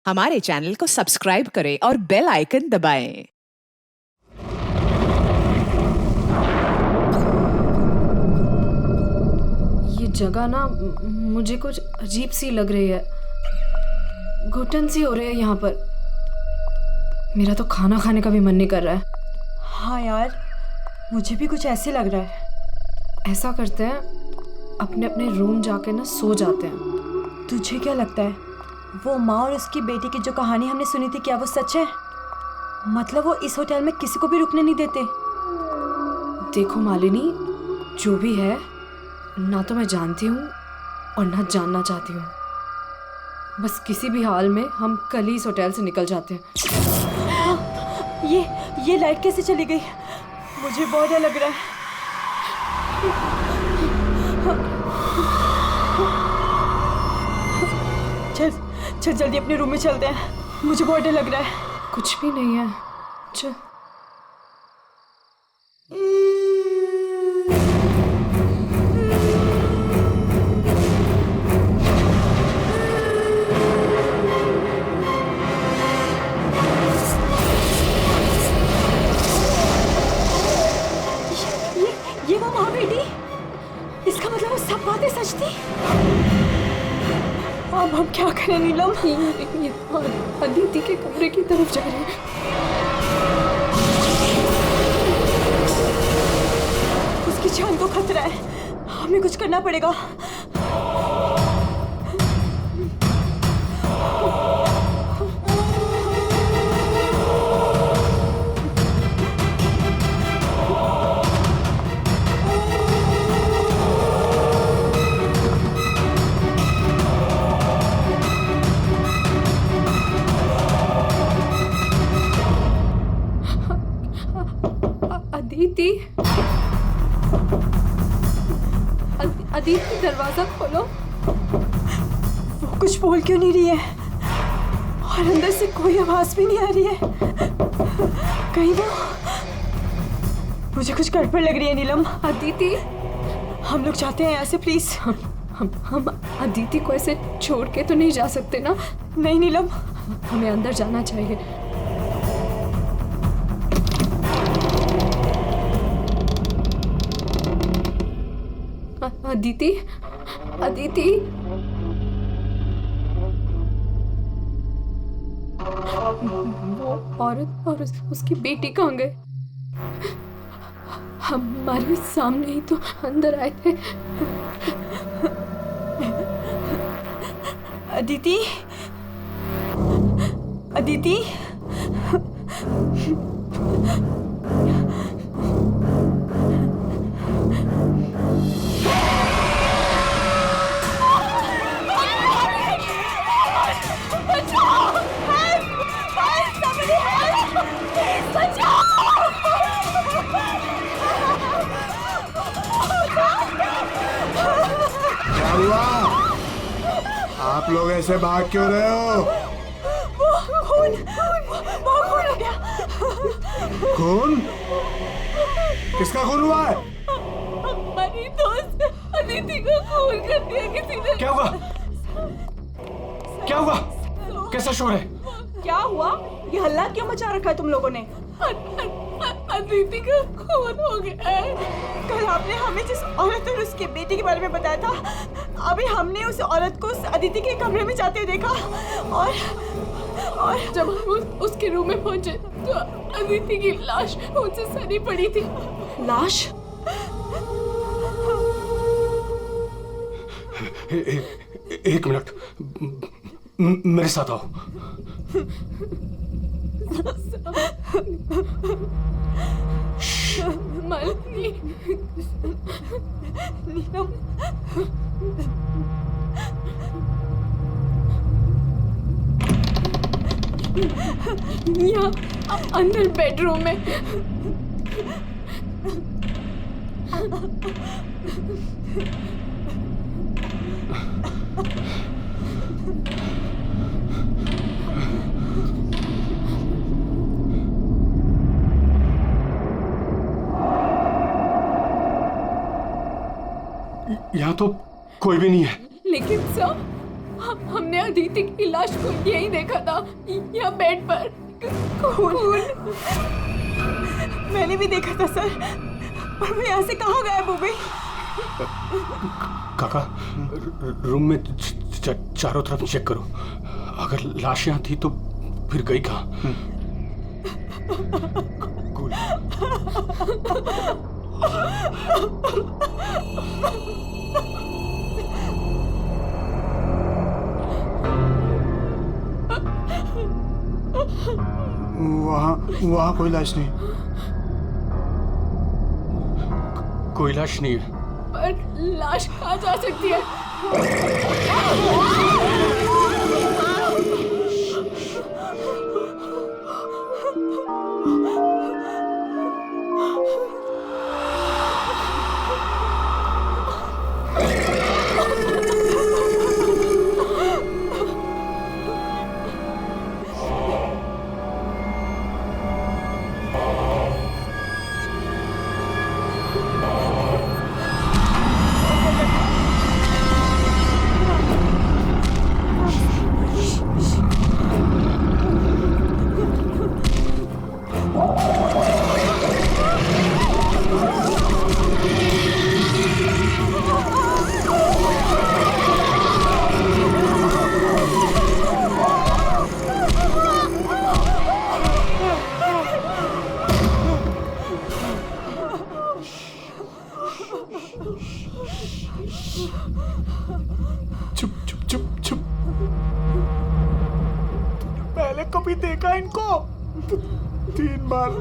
हमारे चैनल को सब्सक्राइब करें और बेल आइकन दबाएं। ये जगह ना मुझे कुछ अजीब सी लग रही है। घुटन सी हो रही है यहाँ पर। मेरा तो खाना खाने का भी मन नहीं कर रहा है। हाँ यार, मुझे भी कुछ ऐसे लग रहा है। ऐसा करते हैं, अपने अपने रूम जाके ना सो जाते हैं। तुझे क्या लगता है, वो माँ और उसकी बेटी की जो कहानी हमने सुनी थी, क्या वो सच है? मतलब वो इस होटल में किसी को भी रुकने नहीं देते। देखो मालिनी, जो भी है, ना तो मैं जानती हूँ और ना जानना चाहती हूँ। बस किसी भी हाल में हम कल ही इस होटल से निकल जाते हैं। ये लाइट कैसे चली गई? मुझे बहुत डर लग रहा है। चल जल्दी अपने रूम में चलते हैं, मुझे बहुत डर लग रहा है। कुछ भी नहीं है, चल। ये वो माँ बेटी, इसका मतलब वो सब बातें सच थी। अब हम क्या करें नीलम? ये अदिति के कमरे की तरफ जा रहे हैं। उसकी जान को खतरा है, हमें कुछ करना पड़ेगा। अदिति, अदिति दरवाजा खोलो। वो कुछ बोल क्यों नहीं रही है और अंदर से कोई आवाज भी नहीं आ रही है? कहीं वो, मुझे कुछ गड़बड़ लग रही है नीलम। अदिति, हम लोग जाते हैं यहाँ से, प्लीज। हम अदिति को ऐसे छोड़ के तो नहीं जा सकते ना? नहीं नीलम, हमें अंदर जाना चाहिए। अदिति, अदिति, वो औरत और उसकी बेटी कहाँ गए? हमारे सामने ही तो अंदर आए थे। अदिति, अदिति, क्या हुआ? आप लोग ऐसे भाग क्यों रहे हो? वो खून हो गया। खून? किसका खून हुआ है? हमारी दोस्त अदिति को खून कर दिया किसी ने। क्या हुआ? क्या हुआ? कैसा शोर है? क्या हुआ? ये हल्ला क्यों मचा रखा है तुम लोगों ने? अदिति का खून हो गया है। कल आपने हमें जिस औरत और उसके बेटे के बारे में बताया था, अभी हमने उस औरत को उस अदिति के कमरे में जाते हुए देखा और जब हम उसके रूम में पहुंचे तो अदिति की लाश उनसे सनी पड़ी थी। लाश? एक मिनट, मेरे साथ आओ। मालिनी, नीलम, यहाँ अंदर बेडरूम में। यहाँ तो कोई भी नहीं है। लेकिन सर, हमने मैंने अदिति की लाश को यहीं देखा था, यहाँ बेड पर। खून। मैंने भी देखा था सर, पर वो यहाँ से कहाँ गायब हो गई? काका, रूम में चारों तरफ चेक करो। अगर लाश यहाँ थी तो फिर गई कहाँ? कूल। वहाँ कोई लाश नहीं। कोई लाश नहीं है। पर लाश कहाँ जा सकती है? चुप चुप चुप चुप। तूने पहले कभी देखा इनको? 3 बार।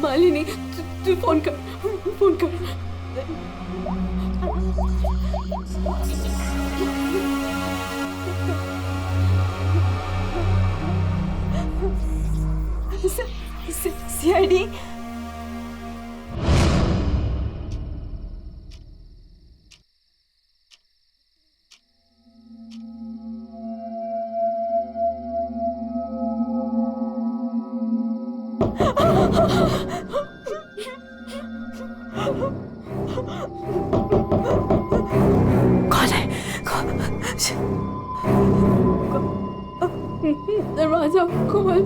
मालिनी, तू फोन कर, फोन कर। सीआईडी। कौन है? दरवाजा खोल।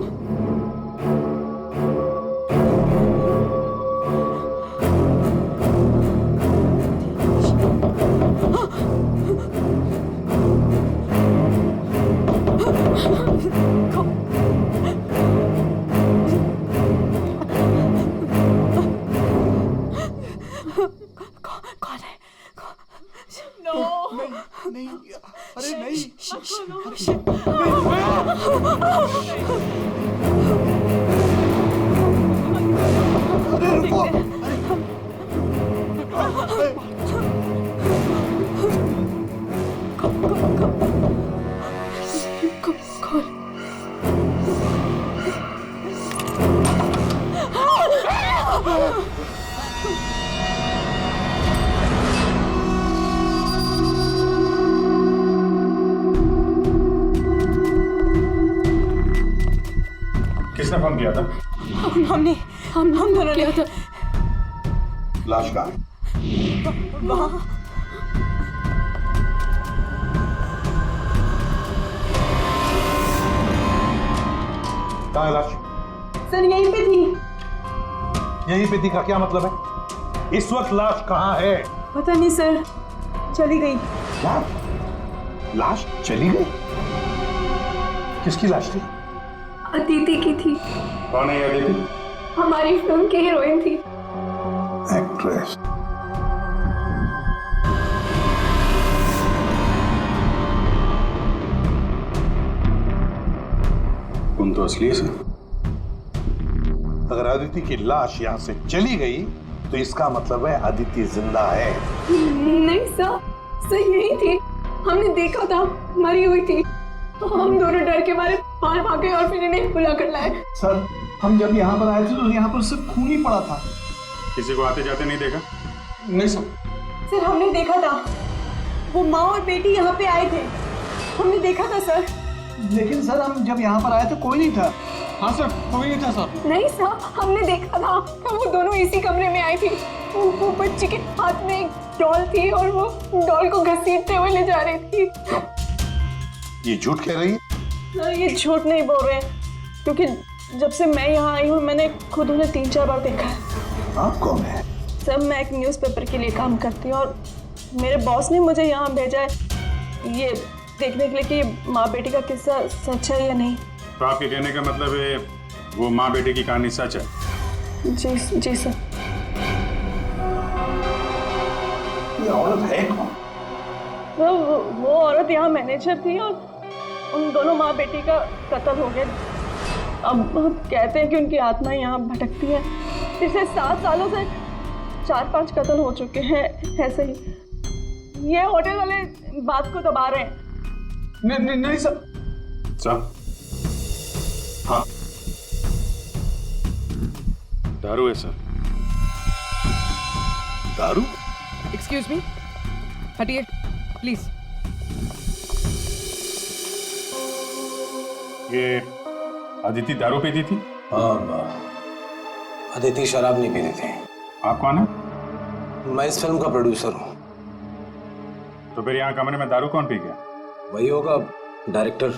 कौन है? नहीं, अरे नहीं। अरे रुको। किसने फोन किया था? हम दोनों ने। क्या था? लाश कहाँ है? वहाँ कहाँ है लाश? सर यहीं पे थी। यहीं पे थी का क्या मतलब है? इस वक्त लाश कहाँ है? पता नहीं सर, चली गई। क्या? लाश चली गई? किसकी लाश थी? अदिति की थी। कौन है ये अदिति? हमारी फिल्म की हीरोइन थी। एक्ट्रेस। तुम तो असली से। अगर अदिति की लाश यहाँ से चली गई तो इसका मतलब है अदिति जिंदा है। नहीं सर, सर यही थी, हमने देखा था, मरी हुई थी। हम दोनों डर के मारे बाहर भागे और फिर इन्हें बुला कर लाए। सर हम जब यहाँ पर आए थे तो यहाँ पर सिर्फ खून ही पड़ा था। किसी को आते जाते नहीं देखा? नहीं सर। सर हमने देखा था, वो माँ और बेटी यहाँ पे आए थे, हमने देखा था सर। लेकिन सर हम जब यहाँ पर आए तो कोई नहीं था। हाँ सर, कोई नहीं था सर। नहीं सर, हमने देखा था, वो दोनों इसी कमरे में आई थी। वो बच्ची के हाथ में एक डॉल थी और वो डॉल को घसीटते हुए ले जा रही थी। ये झूठ कह रही है? सर ये झूठ नहीं बोल रहे हैं, क्योंकि जब से मैं यहाँ आई हूँ मैंने खुद उन्हें 3-4 बार देखा है। आप कौन है? सर मैं एक न्यूज़पेपर के लिए काम करती हूँ और मेरे बॉस ने मुझे यहाँ भेजा है ये देखने के लिए कि माँ बेटी का किस्सा सच है या नहीं। तो आपके कहने का मतलब है वो माँ बेटे की कहानी सच है? जी सर। ये औरत है कौन? तो वो औरत यहाँ मैनेजर थी और उन दोनों माँ बेटी का कत्ल हो गया। अब कहते हैं कि उनकी आत्मा यहाँ भटकती है। पिछले 7 सालों से 4-5 कत्ल हो चुके हैं ऐसे ही। ये होटल वाले बात को दबा रहे हैं। नहीं सर। सर हाँ, दारू है सर। दारू? एक्सक्यूज मी, हटिए प्लीज। ये अदिति दारू पीती थी? हाँ, अदिति शराब नहीं पीती थी। आप कौन है? मैं इस फिल्म का प्रोड्यूसर हूँ। तो फिर यहाँ कमरे में दारू कौन पी गया? वही होगा डायरेक्टर।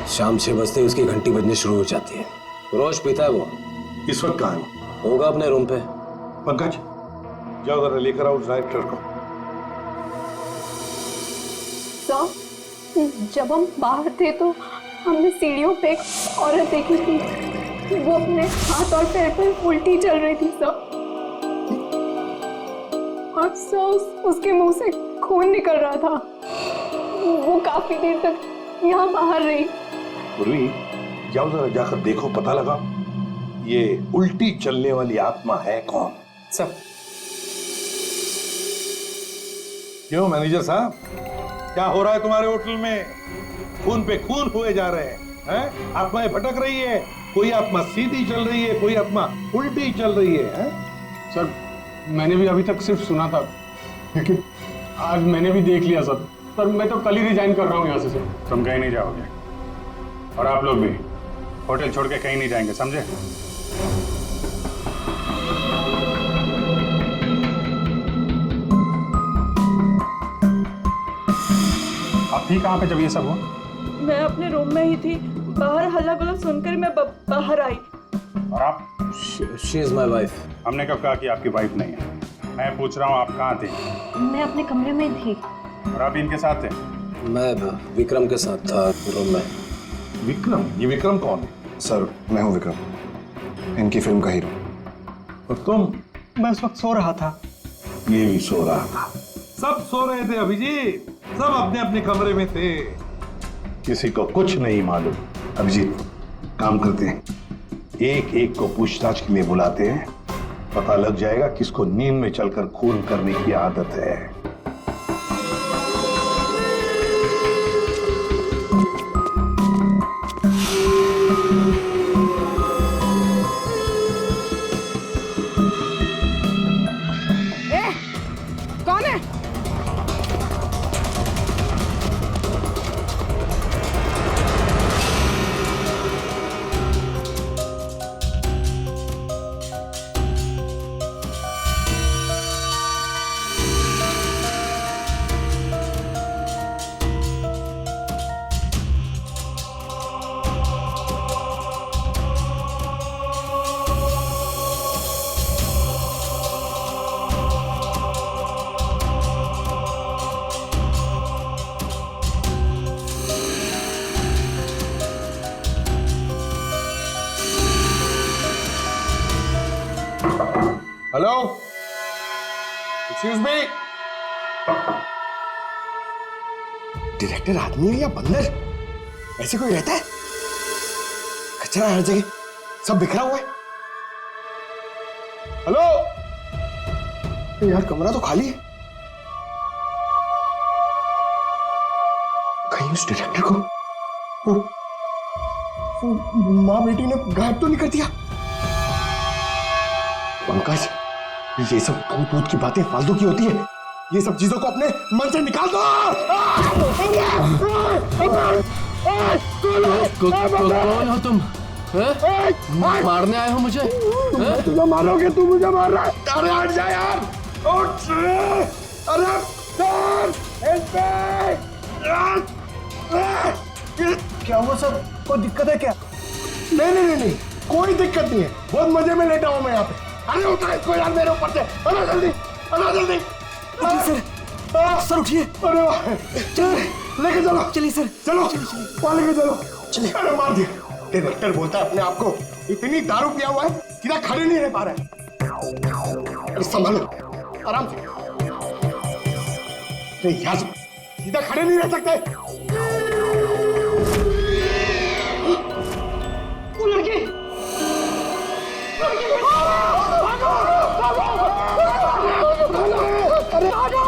शाम 6 बजते ही उसकी घंटी बजनी शुरू हो जाती है। रोज पीता है वो। इस वक्त कहाँ है? होगा अपने रूम पे। पंकज जाओ जरा लेकर आओ उस डायरेक्टर को। सर जब हम बाहर थे तो हमने सीढ़ियों पे एक औरत देखी थी। वो अपने हाथ और पैर पर उल्टी चल रही थी सर। और सर उसके मुंह से खून निकल रहा था। वो काफी देर तक यहाँ बाहर रही। पूर्वी जाओ जरा जाकर देखो, पता लगा ये उल्टी चलने वाली आत्मा है कौन। सर क्यों मैनेजर साहब, क्या हो रहा है तुम्हारे होटल में? खून पे खून हुए जा रहे हैं? आत्माएं भटक रही है। कोई आत्मा सीधी चल रही है, कोई आत्मा उल्टी चल रही है? सर मैंने भी अभी तक सिर्फ सुना था, लेकिन आज मैंने भी देख लिया सर। सर मैं तो कल ही रिजाइन कर रहा हूँ यहाँ से सर। तुम कहीं नहीं जाओगे और आप लोग भी होटल छोड़ के कहीं नहीं जाएंगे, समझे? आप थी कहाँ पे जब ये सब हुआ? मैं अपने रूम में ही थी, बाहर हल्ला गुल्ला सुनकर मैं बाहर आई। और आप? She is my wife. हमने कब कहा कि आपकी वाइफ नहीं है? मैं पूछ रहा हूँ आप कहाँ थे? मैं अपने कमरे में थी। और आप इनके साथ थे? मैं विक्रम के साथ था रूम में। विक्रम? ये विक्रम कौन है? सर मैं हूँ विक्रम, इनकी फिल्म का हीरो। और तुम? मैं उस वक्त सो रहा था। ये भी सो रहा था। सब सो रहे थे अभिजीत, सब अपने अपने कमरे में थे। किसी को कुछ नहीं मालूम। अभिजीत काम करते हैं, एक एक को पूछताछ के लिए बुलाते हैं, पता लग जाएगा किसको नींद में चलकर खून करने की आदत है। कौन है? Hello, excuse me. डायरेक्टर आदमी है या बंदर? ऐसे कोई रहता है? कचरा हर जगह, सब बिखरा हुआ है। हेलो यार, कमरा तो खाली है। कहीं उस डायरेक्टर को वो माँ बेटी ने गायब तो नहीं कर दिया? पंकज, ये सब भूत की बातें फालतू की होती है। ये सब चीजों को अपने मन से निकाल दो। कौन हो तुम? मारने आए हो मुझे? तुझे मारोगे, तू मुझे मार रहा है। अरे हट जा यार, उठ। अरे क्या हुआ सर? कोई दिक्कत है क्या? नहीं, कोई दिक्कत नहीं है। बहुत मजे में लेटा हूं मैं यहाँ पे। अरे उठा इसको यार मेरे ऊपर से। अरे जल्दी। सर उठिए। अरे वाह, लेके चलो। चलिए सर, चलो वहाँ लेके चलो। चलिए। अरे मार दिया। डायरेक्टर बोलता है अपने आप को इतनी दारू पिया हुआ है, सीधा खड़े नहीं रह पा रहा है। अरे संभालो, आराम से। अरे यार, सीधा खड़े नहीं रह सकते। वो लड़की अरे भागो।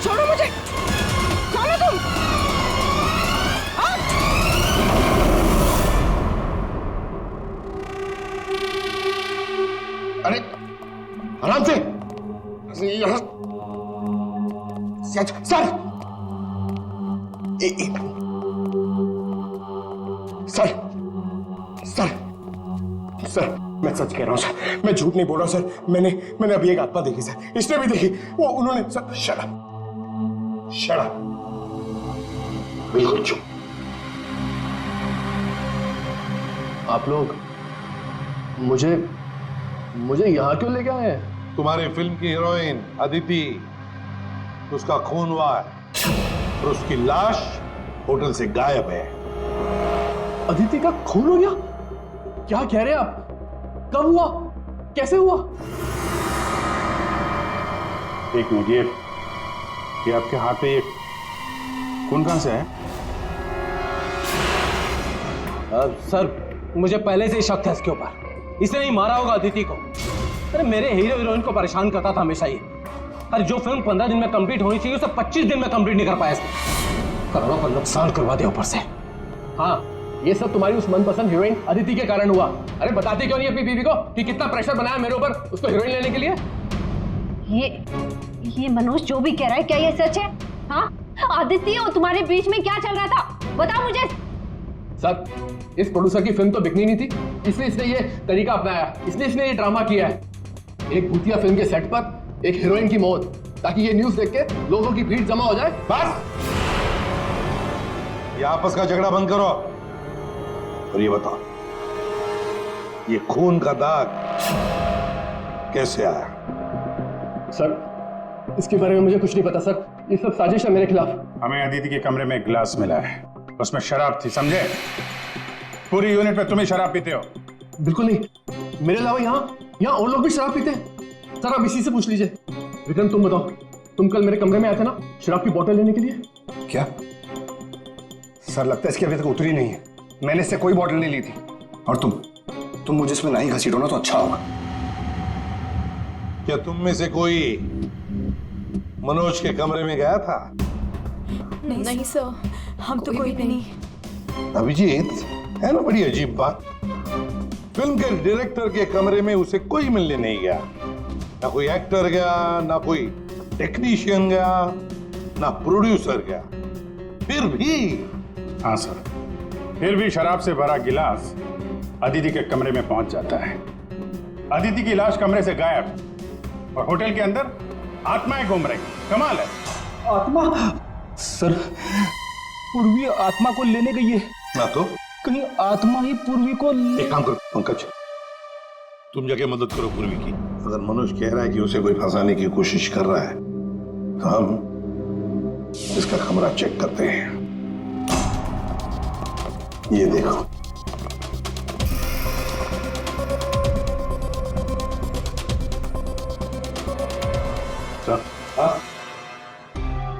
छोड़ो मुझे, कौन हो तुम? अरे आराम से। सर, सर, मैं सच कह रहा हूँ सर, मैं झूठ नहीं बोल रहा हूँ सर। मैंने अभी एक आत्मा देखी सर, इसने भी देखी। वो उन्होंने सर, शट अप, बिल्कुल चुप। आप लोग मुझे यहाँ क्यों लेके आए हैं? तुम्हारी फिल्म की हीरोइन अदिति, उसका खून हुआ है और उसकी लाश होटल से गायब है। अदिति का खून हो गया? क्या कह रहे हैं आप? कब हुआ? कैसे हुआ? एक मिनट, ये आपके हाथ पे ये खून कहां से है? सर, मुझे पहले से ही शक था इसके ऊपर। इसने नहीं मारा होगा अदिति को। अरे मेरे हीरो हीरोइन को परेशान करता था हमेशा ये। अरे जो फिल्म 15 दिन में कंप्लीट होनी चाहिए उसे 25 दिन में कंप्लीट नहीं कर पाया इसने। करोड़ों का नुकसान करवा दिया ऊपर से। हाँ, ये सब तुम्हारी उस मनपसंद हीरोइन अदिति के कारण हुआ। अरे बताती क्यों नहीं अपनी बीवी को कि कितना प्रेशर बनाया मेरे ऊपर उसको हीरोइन लेने के लिए? ये मनोज जो भी कह रहा है, क्या ये सच है? हाँ, आदित्य और तुम्हारे बीच में क्या चल रहा था? बताओ मुझे। सर, इस प्रोड्यूसर की फिल्म तो बिकनी नहीं थी, इसलिए इसने ये तरीका अपनाया। इसने ये ड्रामा किया है। एक भूतिया फिल्म के सेट पर एक हीरोइन की मौत, ताकि ये न्यूज़ देख के लोगों की भीड़ जमा हो जाए। बस, ये आपस का झगड़ा बंद करो और ये बताओ, ये खून का दाग कैसे आया? सर, इसके बारे में मुझे कुछ नहीं पता सर। ये सब साजिश है मेरे खिलाफ। हमें अदिति के कमरे में एक गिलास मिला है, उसमें शराब थी, समझे? पूरी यूनिट में तुम ही शराब पीते हो। बिल्कुल नहीं, मेरे अलावा यहाँ और लोग भी शराब पीते हैं। सर, आप इसी से पूछ लीजिए। विक्रम, तुम बताओ, तुम कल मेरे कमरे में आए थे ना शराब की बोतल लेने के लिए? क्या सर, लगता है इसकी अभी तक उतरी नहीं है। मैंने इससे कोई बोतल नहीं ली थी। और तुम मुझे इसमें नहीं घसीटो ना तो अच्छा होगा। क्या तुम में से कोई मनोज के कमरे में गया था? नहीं सर, हम तो कोई भी नहीं। अभिजीत, है ना बड़ी अजीब बात। फिल्म के डायरेक्टर के कमरे में उसे कोई मिलने नहीं गया। ना कोई एक्टर गया, ना कोई टेक्नीशियन गया, ना प्रोड्यूसर गया। फिर भी हाँ सर, फिर भी शराब से भरा गिलास अदिति के कमरे में पहुंच जाता है। अदिति की लाश कमरे से गायब और होटल के अंदर आत्माएं घूम रही। कमाल है। आत्मा? सर, पूर्वी आत्मा को लेने गई है। ना तो कहीं आत्मा ही पूर्वी को एक काम करो पंकज, तुम जाके मदद करो पूर्वी की। अगर मनोज कह रहा है कि उसे कोई फंसाने की कोशिश कर रहा है तो हम इसका कमरा चेक करते हैं। ये देखो, सर,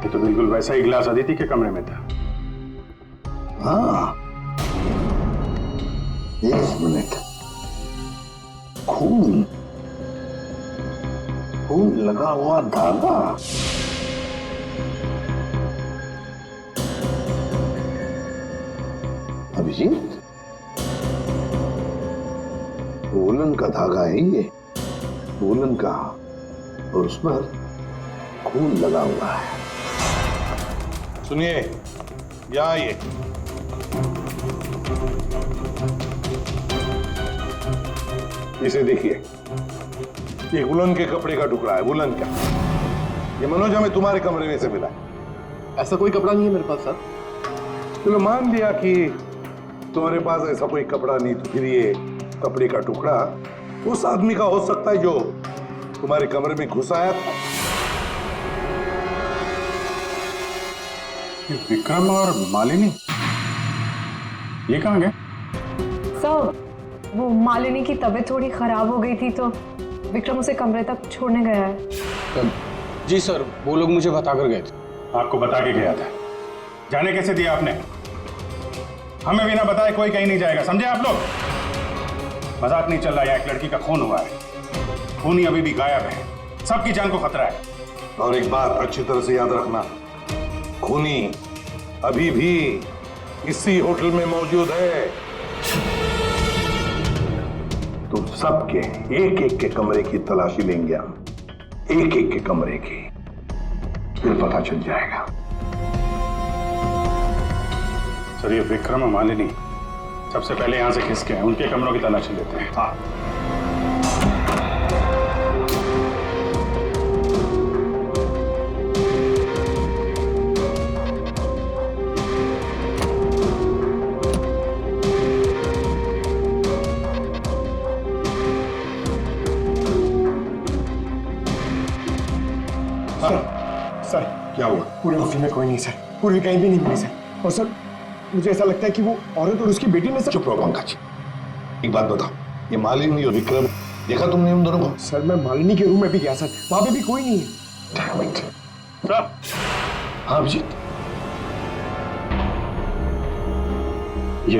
ये तो बिल्कुल वैसा ही गिलास अदिति के कमरे में था। हाँ, एक मिनट, खून खून लगा हुआ धागा। अभिजीत, वूलन का धागा है ये, वूलन का, और उस पर खून लगा हुआ है। सुनिए, यहाँ आइए। इसे देखिए, ये वुलन के कपड़े का टुकड़ा है, वुलन का। ये मनोज हमें तुम्हारे कमरे में से मिला है। ऐसा कोई कपड़ा नहीं है मेरे पास सर। चलो मान लिया कि तुम्हारे पास ऐसा कोई कपड़ा नहीं, तो फिर ये कपड़े का टुकड़ा उस आदमी का हो सकता है जो तुम्हारे कमरे में घुस आया था। विक्रम और मालिनी ये कहाँ गए? सर, वो मालिनी की तबीयत थोड़ी खराब हो गई थी तो विक्रम उसे कमरे तक छोड़ने गया है। जी सर, वो लोग मुझे बताकर गए थे। आपको बता के गया था? जाने कैसे दिया आपने? हमें बिना बताए कोई कहीं नहीं जाएगा, समझे आप लोग? मजाक नहीं चल रहा है, एक लड़की का खून हुआ है, खूनी अभी भी गायब है, सबकी जान को खतरा है। और एक बात अच्छी तरह से याद रखना, खूनी अभी भी इसी होटल में मौजूद है। तो सबके एक एक के कमरे की तलाशी लेंगे हम, एक एक के कमरे की, फिर पता चल जाएगा। सर, ये विक्रम और मालिनी सबसे पहले यहां से खिसके हैं, उनके कमरों की तलाशी लेते हैं। हाँ, सर, क्या हुआ? पूरे ऑफिस में कोई नहीं सर, पूरी कहीं भी नहीं मिली सर। और सर, मुझे ऐसा लगता है कि वो औरत और उसकी बेटी ने सर। चुप रहो पंकज, एक बात बताओ, ये मालिनी और विक्रम देखा तुमने उन दोनों को? सर, मैं मालिनी के रूम में भी गया सर, वहां पे भी कोई नहीं है। Damn it. सर, हाँ अभिजीत, ये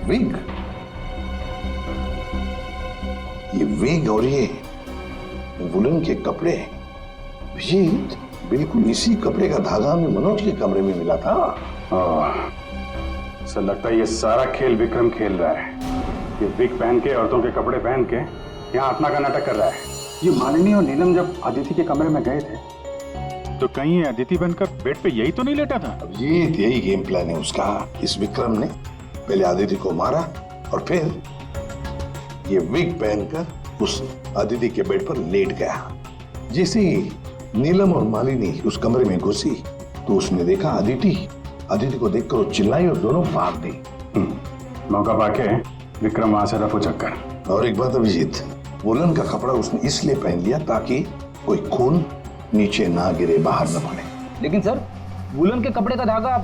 विग, ये विग और ये वुलन के कपड़े, अभिजीत बिल्कुल इसी कपड़े का धागा हमें मनोज के कमरे में मिला था। सर, लगता है ये सारा खेल विक्रम खेल रहा है। ये विग पहन के, औरतों के कपड़े पहन के यहाँ आत्मा का नाटक कर रहा है। ये मालिनी और नीलम जब अदिति के कमरे में गए थे तो कहीं ये अदिति बनकर बेड पे यही तो नहीं लेटा था? अभिजीत, यही गेम प्लान है उसका। इस विक्रम ने पहले अदिति को मारा और फिर ये विग पहनकर उस अदिति के बेड पर लेट गया। जैसे ही नीलम और मालिनी उस कमरे में घुसी तो उसने देखा अदिति को देखकर वो चिल्लाई और दोनों भाग गई। मौका पाके विक्रम वहां से रफू चक्कर। और एक बात अभिजीत, वुलन का कपड़ा उसने इसलिए पहन लिया ताकि कोई खून नीचे ना गिरे, बाहर न पड़े। लेकिन सर, वुलन के कपड़े का धागा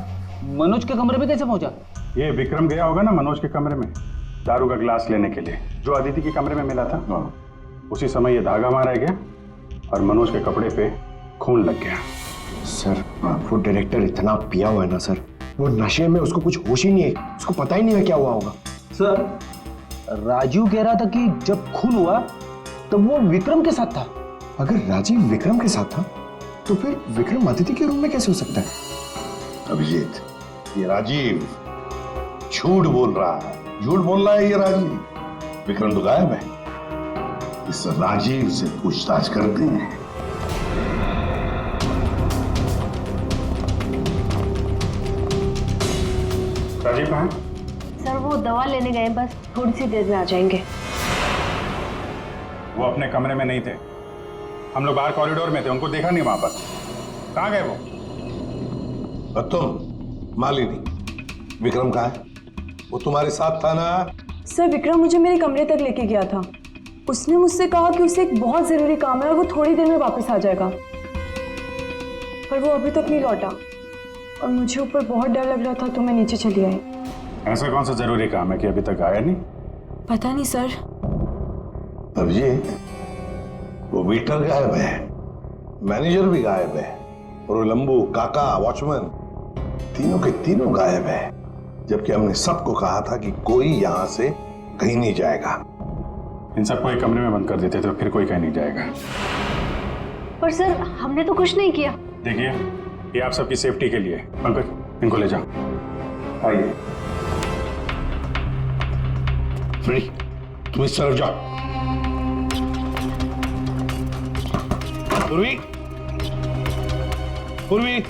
मनोज के कमरे में कैसे पहुंचा? ये विक्रम गया होगा ना मनोज के कमरे में दारू का गिलास लेने के लिए, जो अदिति के कमरे में मिला था। उसी समय ये धागा मारा गया और मनोज के कपड़े पे खून लग गया। सर, वो डायरेक्टर इतना पिया हुआ है ना सर, वो नशे में उसको कुछ होश ही नहीं है, उसको पता ही नहीं है क्या हुआ होगा। सर, राजू कह रहा था कि जब खून हुआ तब वो विक्रम के साथ था। अगर राजीव विक्रम के साथ था तो फिर विक्रम अदिति के रूम में कैसे हो सकता है? अभिजीत, ये राजीव झूठ बोल रहा है, झूठ बोल रहा है ये राजीव। विक्रम तो गायब है। इस राजीव से पूछताछ करते हैं। राजीव कहाँ? सर, वो दवा लेने गए, बस थोड़ी सी देर में आ जाएंगे। वो अपने कमरे में नहीं थे, हम लोग बाहर कॉरिडोर में थे, उनको देखा नहीं वहां पर। कहाँ गए वो? और तुम मालिनी, विक्रम कहाँ है? वो तुम्हारे साथ था ना? सर, विक्रम मुझे मेरे कमरे तक लेके गया था। उसने मुझसे कहा कि उसे एक बहुत जरूरी काम है और वो थोड़ी देर में वापस आ जाएगा, पर वो अभी तक नहीं लौटा। और मुझे ऊपर बहुत डर लग रहा था तो मैं नीचे चली आई। ऐसा कौन सा जरूरी काम है कि अभी तक आया नहीं? पता नहीं सर। अभिजीत, वो वेटर गायब है, मैनेजर भी गायब है, और वो लंबू, काका, वॉचमैन, तीनों के तीनों गायब है। जबकि हमने सबको कहा था कि कोई यहाँ से कहीं नहीं जाएगा। इन सबको एक कमरे में बंद कर देते तो फिर कोई कहीं नहीं जाएगा। पर सर हमने तो कुछ नहीं किया। देखिए, ये आप सबकी सेफ्टी के लिए। पंकज, इनको ले जाओ। आइए। फ्रेडी, तुम इस तरफ जाओ। पूर्वी, पूर्वी,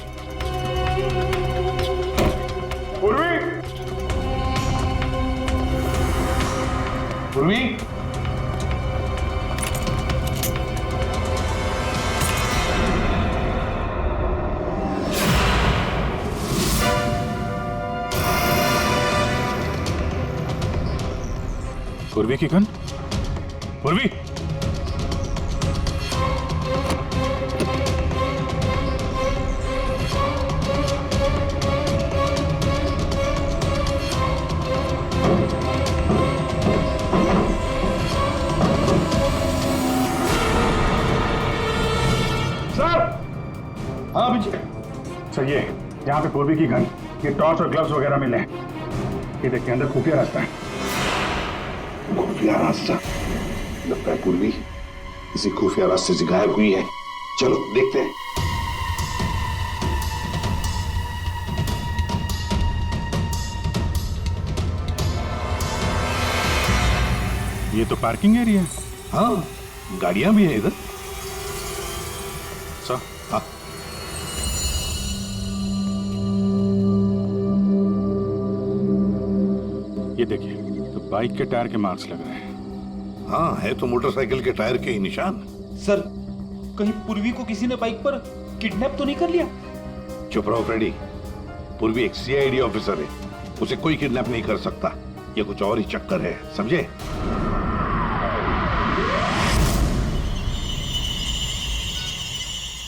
पूर्वी, पूर्वी। पूर्वी की गन? पूर्वी! हाँ अभिजीत। सर, ये यहाँ पे पूर्वी की गन, ये टॉर्च और ग्लव्स वगैरह मिले हैं। ये देखिए, अंदर खुफिया रास्ता है। खुफिया रास्ता? लगता है पूर्वी किसी खुफिया रास्ते से गायब हुई है। चलो देखते हैं। ये तो पार्किंग एरिया है। हाँ, गाड़ियां भी है इधर। सर, हाँ, ये देखिए, तो बाइक के टायर के मार्क्स लग रहे हैं। हाँ, है तो मोटरसाइकिल के टायर के ही निशान। सर, कहीं पूर्वी को किसी ने बाइक पर किडनैप तो नहीं कर लिया? चुप रहो फ्रेडी। पूर्वी एक सीआईडी ऑफिसर है, उसे कोई किडनैप नहीं कर सकता। ये कुछ और ही चक्कर है, समझे?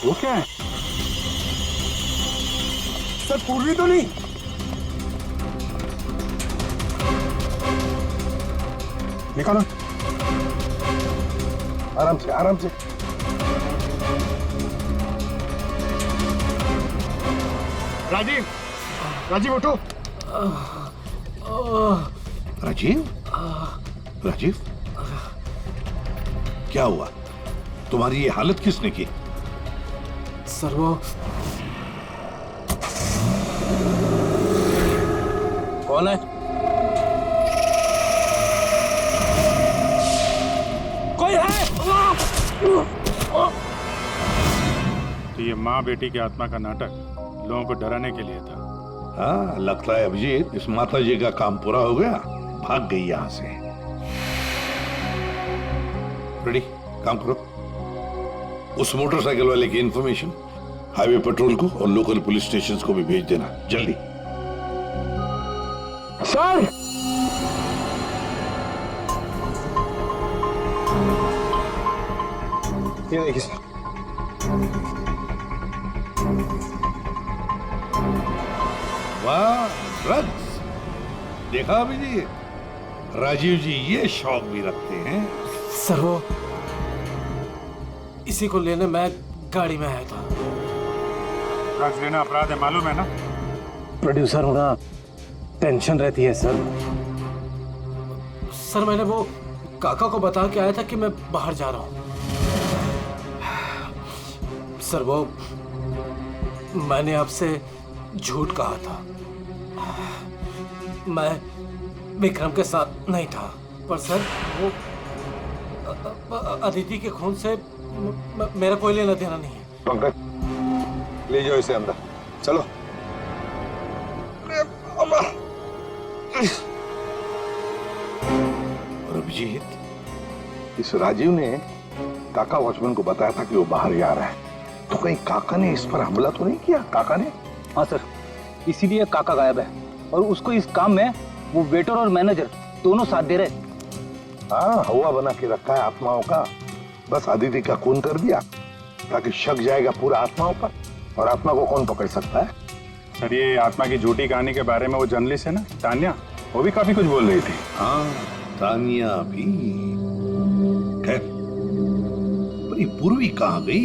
वो क्या है? सर, पूर्वी तो नहीं? निकालो। आराम से, आराम से। राजीव, राजीव उठो। राजीव, राजीव, क्या हुआ? तुम्हारी ये हालत किसने की? सर वो कौन है? कोई है? तो ये माँ बेटी की आत्मा का नाटक लोगों को डराने के लिए था। हाँ, लगता है अभिजीत इस माता जी का काम पूरा हो गया, भाग गई यहां से। रेडी, काम करो। उस मोटरसाइकिल वाले की इंफॉर्मेशन हाईवे पेट्रोल को और लोकल पुलिस स्टेशंस को भी भेज देना, जल्दी। सर, ये देखिए सर। वाह, ड्रग्स! देखा अभिजीत, राजीव जी ये शौक भी रखते हैं। सर वो इसी को लेने मैं गाड़ी में आया था। ड्रग्स लेना अपराध है, मालूम है ना? प्रोड्यूसर होना टेंशन रहती है सर। सर मैंने वो काका को बता के आया था कि मैं बाहर जा रहा हूँ। सर वो मैंने आपसे झूठ कहा था। मैं विक्रम के साथ नहीं था, पर सर वो अदिति के खून से मेरा कोई लेना देना नहीं है। पंकज, ले जाओ इसे अंदर, चलो। और अभिजीत, इस राजीव ने काका वॉचमैन को बताया था कि वो बाहर जा रहा है, तो कहीं काका ने इस पर हमला तो नहीं किया? काका ने? हाँ सर, इसीलिए काका गायब है और उसको इस काम में वो वेटर और मैनेजर दोनों साथ दे रहे। हाँ, हवा बना के रखा है आत्माओं का। बस आदिति का खून कर दिया ताकि शक जाएगा पूरा आत्माओं पर, और आत्मा को कौन पकड़ सकता है? सर ये आत्मा की झूठी कहानी के बारे में वो जर्नलिस्ट है ना तान्या, वो भी काफी कुछ बोल रही थी। हाँ तानिया भी। खैर पर ये पूर्वी कहाँ गई?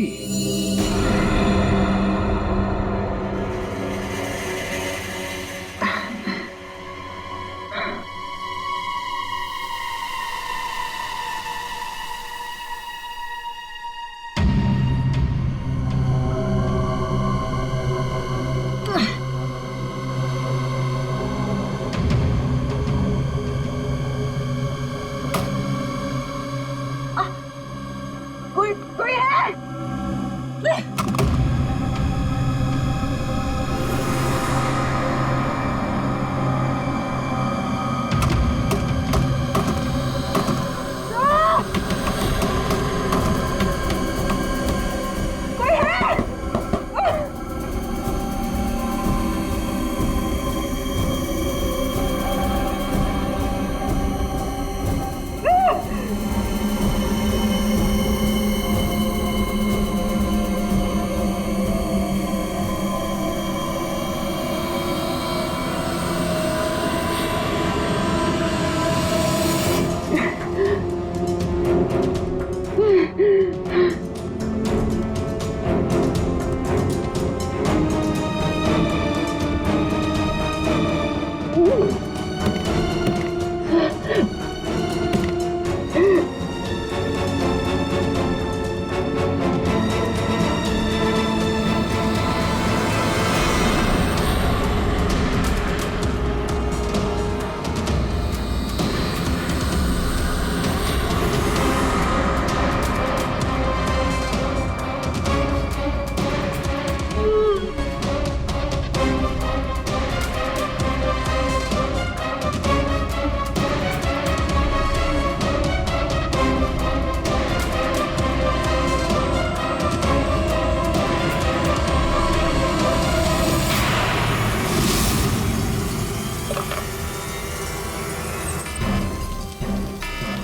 कोई है?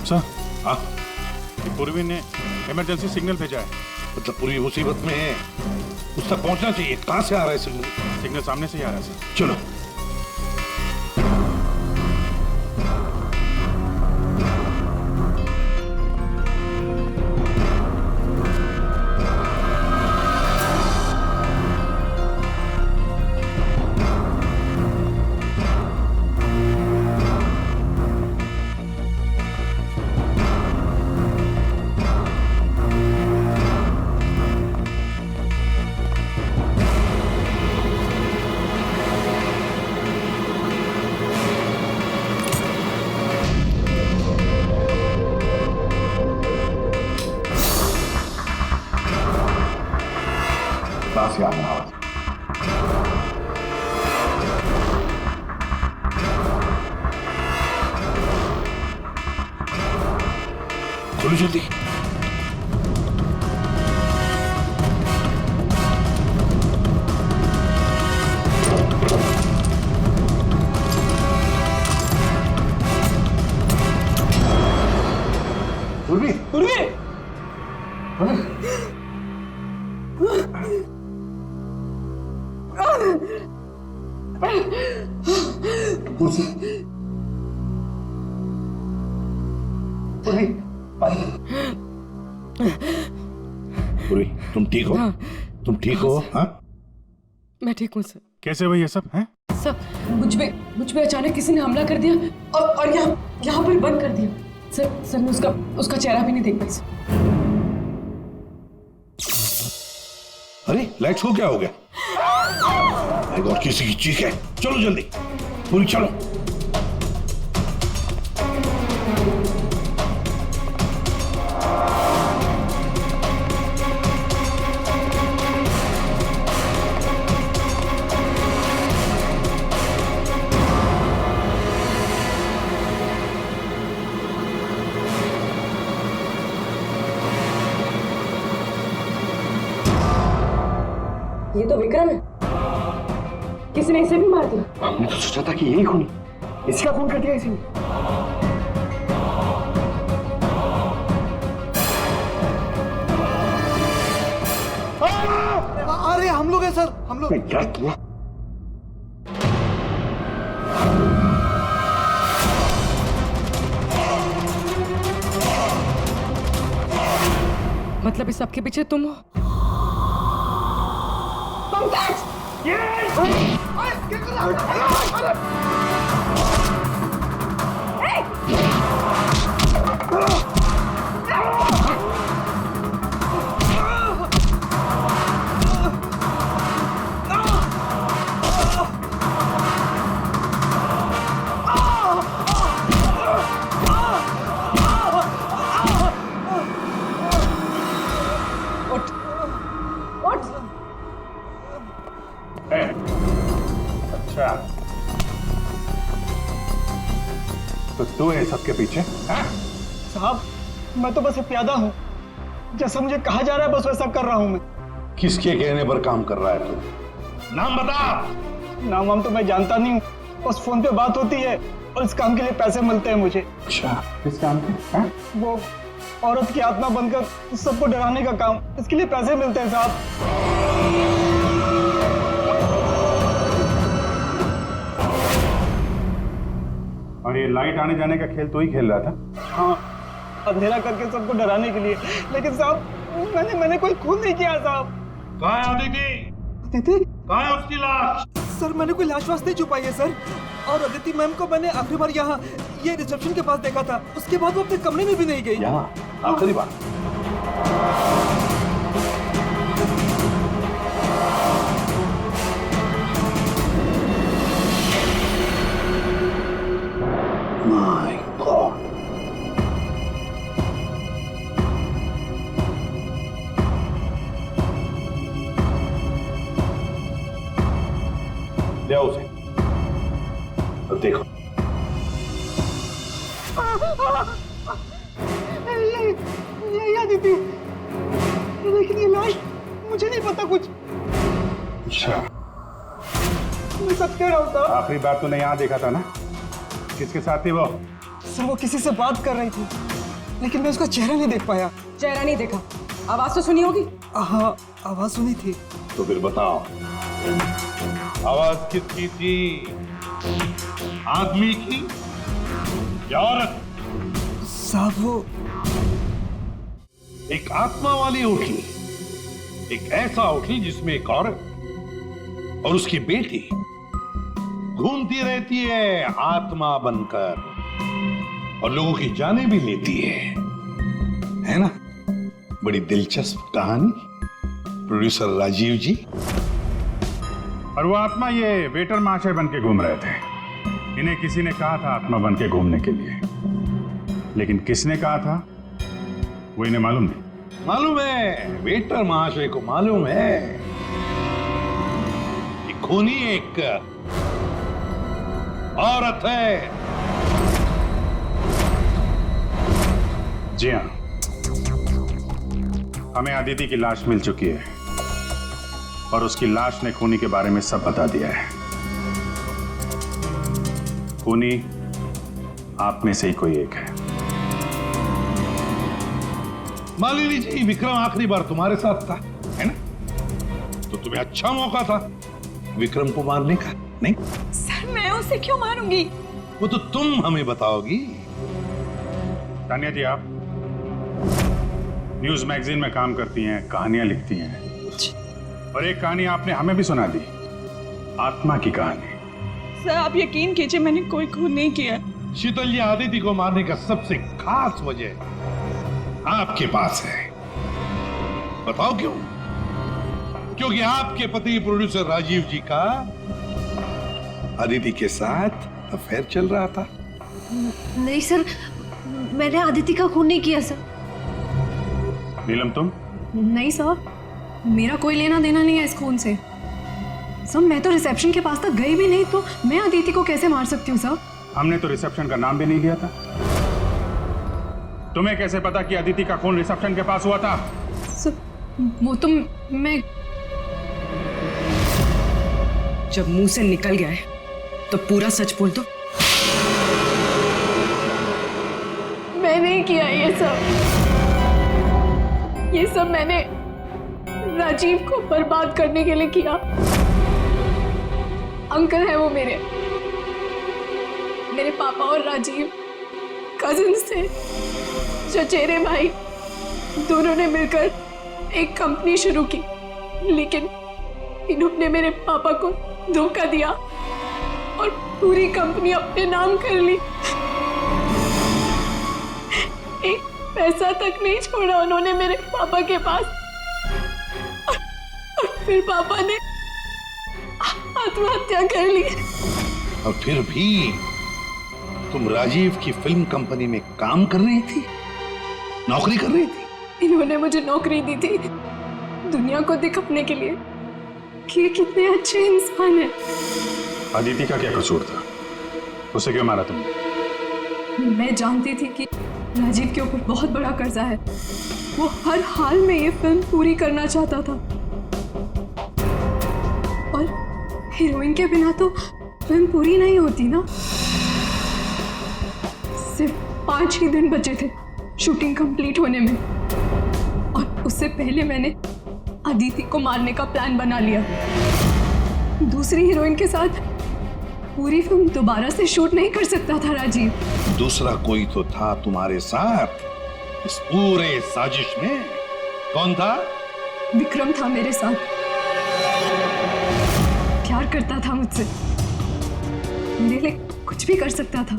सर हाँ पूर्वी ने इमरजेंसी सिग्नल भेजा है। मतलब पूरी मुसीबत में है, उस तक पहुंचना चाहिए। कहां से आ रहा है सिग्नल? सिग्नल सामने से ही आ रहा है सर। चलो। से आ रहा है। खोलो जल्दी। पूर्वी, पूर्वी, कुर्सी, पूर्वी, पूर्वी, तुम ठीक हो? हाँ। तुम ठीक हो? हाँ? मैं ठीक हूँ सर। कैसे हुई ये सब है? सर मुझ पे अचानक किसी ने हमला कर दिया और यहाँ पर बंद कर दिया। सर मैं उसका चेहरा भी नहीं देख पाई सर। अरे लाइट्स को क्या हो गया? और किसी की चीख है। चलो जल्दी, पूरी चलो। ये तो विक्रम है। किसी ने इसे भी मार दिया। हमने तो सोचा था कि यही खूनी, इसका खून कर दिया इसी ने। अरे हम लोग हैं सर, हम लोग। क्या किया? मतलब इस सबके पीछे तुम हो? अच्छा, तो तू है सबके पीछे? साहब, मैं तो बस एक प्यादा हूँ। जैसा मुझे कहा जा रहा है बस वैसा कर रहा हूँ मैं। किसके कहने पर काम कर रहा है तू? नाम बता। नाम वाम तो मैं जानता नहीं हूँ, बस फोन पे बात होती है और इस काम के लिए पैसे मिलते हैं मुझे। अच्छा, किस काम के? वो औरत की आत्मा बनकर सबको डराने का काम, इसके लिए पैसे मिलते हैं साहब। और ये लाइट आने जाने का खेल तो ही खेल रहा था? हाँ, अंधेरा करके सबको डराने के लिए। लेकिन साहब मैंने कोई खून नहीं किया साहब। कहाँ है अदिति? अदिति? कहाँ है उसकी लाश? सर मैंने कोई लाश वाश नहीं छुपाई है सर। और अदिति मैम को मैंने आखिरी बार यहाँ ये रिसेप्शन के पास देखा था, उसके बाद वो अपने कमरे में भी नहीं गई। यहाँ आखिरी बार? My God. ले आओ उसे। अब देखो। ये दीदी, लेकिन ये लाश मुझे नहीं पता कुछ। अच्छा, मैं सच कह रहा हूँ साहब। आखिरी बार तूने यहाँ देखा था ना? किसके साथ थी वो? सर वो किसी से बात कर रही थी, लेकिन मैं उसका चेहरा नहीं देख पाया। चेहरा नहीं देखा, आवाज तो सुनी होगी? हाँ, आवाज सुनी थी। तो फिर बताओ, आवाज किसकी थी? आदमी की या औरत? साहब वो एक आत्मा वाली उठली, एक ऐसा उठली जिसमें एक औरत और उसकी बेटी घूमती रहती है आत्मा बनकर और लोगों की जाने भी लेती है ना? बड़ी दिलचस्प कहानी, प्रोड्यूसर राजीव जी। और वो आत्मा ये वेटर महाशय बन के घूम रहे थे। इन्हें किसी ने कहा था आत्मा बन के घूमने के लिए, लेकिन किसने कहा था वो इन्हें मालूम नहीं। मालूम है, वेटर महाशय को मालूम है कि खूनी एक औरत है। जी हाँ, हमें अदिति की लाश मिल चुकी है और उसकी लाश ने खूनी के बारे में सब बता दिया है। खूनी आप में से ही कोई एक है। मालिनी जी, विक्रम आखिरी बार तुम्हारे साथ था, है ना? तो तुम्हें अच्छा मौका था विक्रम को मारने का, नहीं? सर मैं उसे क्यों मारूंगी? वो तो तुम हमें बताओगी। तानिया जी, आप न्यूज मैगजीन में काम करती हैं, कहानियां लिखती हैं, और एक कहानी आपने हमें भी सुना दी, आत्मा की कहानी। सर आप यकीन कीजिए, मैंने कोई खून नहीं किया। शीतल जी, आदिति को मारने का सबसे खास वजह आपके पास है। बताओ क्यों? क्योंकि आपके पति प्रोड्यूसर राजीव जी का आदिति के साथ अफेयर चल रहा था। नहीं सर, मैंने आदिति का खून नहीं किया सर। नीलम तुम? नहीं सर, मेरा कोई लेना देना नहीं है इस खून से। सर मैं तो रिसेप्शन के पास तक गई भी नहीं, तो मैं आदिति को कैसे मार सकती हूँ सर? हमने तो रिसेप्शन का नाम भी नहीं लिया था। तुम्हें कैसे पता कि अदिति का खून रिसेप्शन के पास हुआ था? सर वो तो मैं, जब मुंह से निकल गया है तो पूरा सच बोल दो। मैं नहीं किया ये सब मैंने राजीव को बर्बाद करने के लिए किया। अंकल है वो मेरे पापा और राजीव कजिन्स थे, चचेरे भाई। दोनों ने मिलकर एक कंपनी शुरू की, लेकिन इन्होंने मेरे पापा को धोखा दिया और पूरी कंपनी अपने नाम कर ली। एक पैसा तक नहीं छोड़ा उन्होंने मेरे पापा के पास। और फिर पापा ने आत्महत्या कर ली। और फिर भी तुम राजीव की फिल्म कंपनी में काम कर रही थी, नौकरी कर रही थी? इन्होंने मुझे नौकरी दी थी दुनिया को दिखाने के लिए कि ये कितने अच्छे इंसान हैं। अदिति का क्या कसूर था? उसे क्यों मारा तुमने? मैं जानती थी कि राजीव के ऊपर बहुत बड़ा कर्जा है। वो हर हाल में ये फिल्म पूरी करना चाहता था और हीरोइन के बिना तो फिल्म पूरी नहीं होती ना। सिर्फ 5 ही दिन बचे थे शूटिंग कंप्लीट होने में और उससे पहले मैंने अदिति को मारने का प्लान बना लिया। दूसरी हीरोइन के साथ पूरी फिल्म दोबारा से शूट नहीं कर सकता था राजीव। दूसरा कोई तो था तुम्हारे साथ इस पूरे साजिश में। कौन था? विक्रम था मेरे साथ। प्यार करता था मुझसे, मेरे लिए कुछ भी कर सकता था।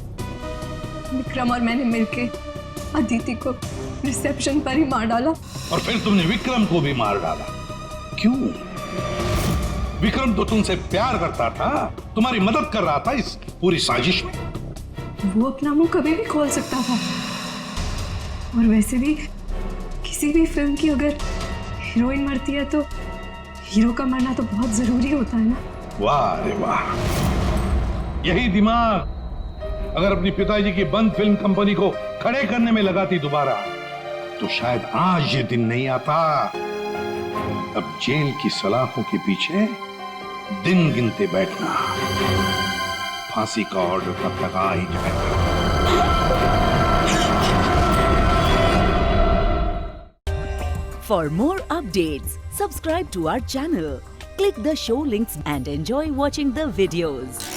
विक्रम और मैंने मिलके अदिति को रिसेप्शन पर ही मार डाला। और फिर तुमने विक्रम को भी मार डाला। क्यों? विक्रम तो तुमसे प्यार करता था, तुम्हारी मदद कर रहा था इस पूरी साजिश में। वो अपना मुंह कभी भी खोल सकता था। और वैसे भी किसी भी फिल्म की अगर हीरोइन मरती है तो हीरो का मरना तो बहुत जरूरी होता है ना। वाह रे वाह, यही दिमाग अगर अपनी पिताजी की बंद फिल्म कंपनी को खड़े करने में लगाती दोबारा, तो शायद आज ये दिन नहीं आता। अब जेल की सलाखों के पीछे दिन गिनते बैठना। फांसी का ऑर्डर तब तक आ ही जाएगा। For more updates, subscribe to our channel, click the show links and enjoy watching the videos.